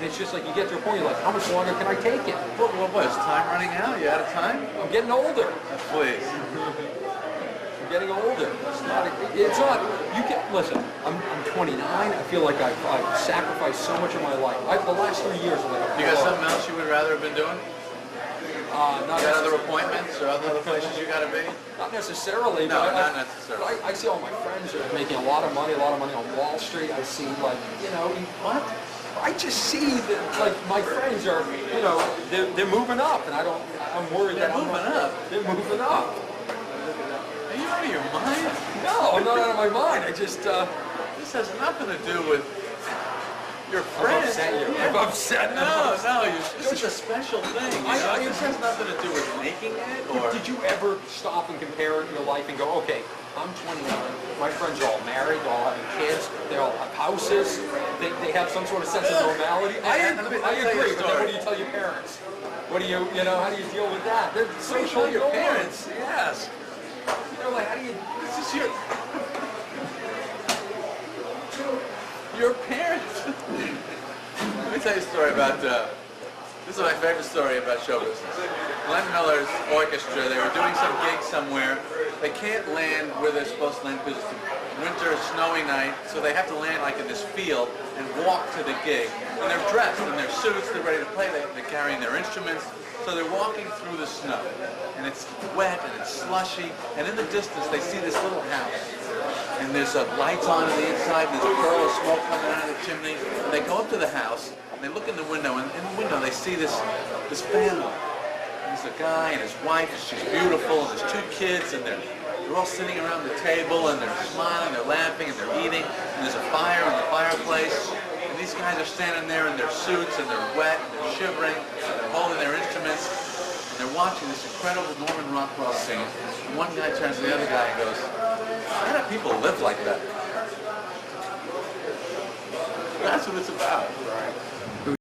And it's just like you get to a point, you're like, how much longer can I take it? What, is time running out? You out of time? I'm getting older. Please. I'm getting older. It's not, you can, listen, I'm 29. I feel like I've sacrificed so much of my life. The last 3 years, I'm like, You got something else you would rather have been doing? not You got other appointments or other places you got to be? Not necessarily. No, but not necessarily. I see all my friends are making a lot of money on Wall Street. I see, like, What? I just see that, like, my friends are, they're moving up, and I'm worried They're that I'm moving not- up? They're moving up. Are you out of your mind? No, I'm not out of my mind. I just, This has nothing to do with your I've friends. upset you. Yeah. I've upset This is a special thing. This has nothing to do with making it or... Did you ever stop and compare your life and go, okay, I'm 29, my friends are all married, they're all having kids, they all have houses, they have some sort of sense of normality. I Let me agree, tell you a but then what story. do you tell your parents? What do you, how do you deal with that? They're What do you social tell your norms. parents? Yes. Like, how do you, This is your parents. Let me tell you a story about, this is my favorite story about show business. Glenn Miller's orchestra, they were doing some gig somewhere. They can't land where they're supposed to land because it's a winter, snowy night, so they have to land like in this field and walk to the gig. And they're dressed in their suits, they're ready to play, they're carrying their instruments. So they're walking through the snow, and it's wet and it's slushy, and in the distance they see this little house. And there's lights on the inside, and there's a curl of smoke coming out of the chimney. And they go up to the house, and they look in the window, and in the window they see this family. There's a guy and his wife, and she's beautiful, and there's two kids, and they're all sitting around the table, and they're smiling, they're laughing, and they're eating, and there's a fire in the fireplace. And these guys are standing there in their suits, and they're wet, and they're shivering, and they're holding their instruments, and they're watching this incredible Norman Rockwell scene. And one guy turns to the other guy and goes, how do people live like that? That's what it's about.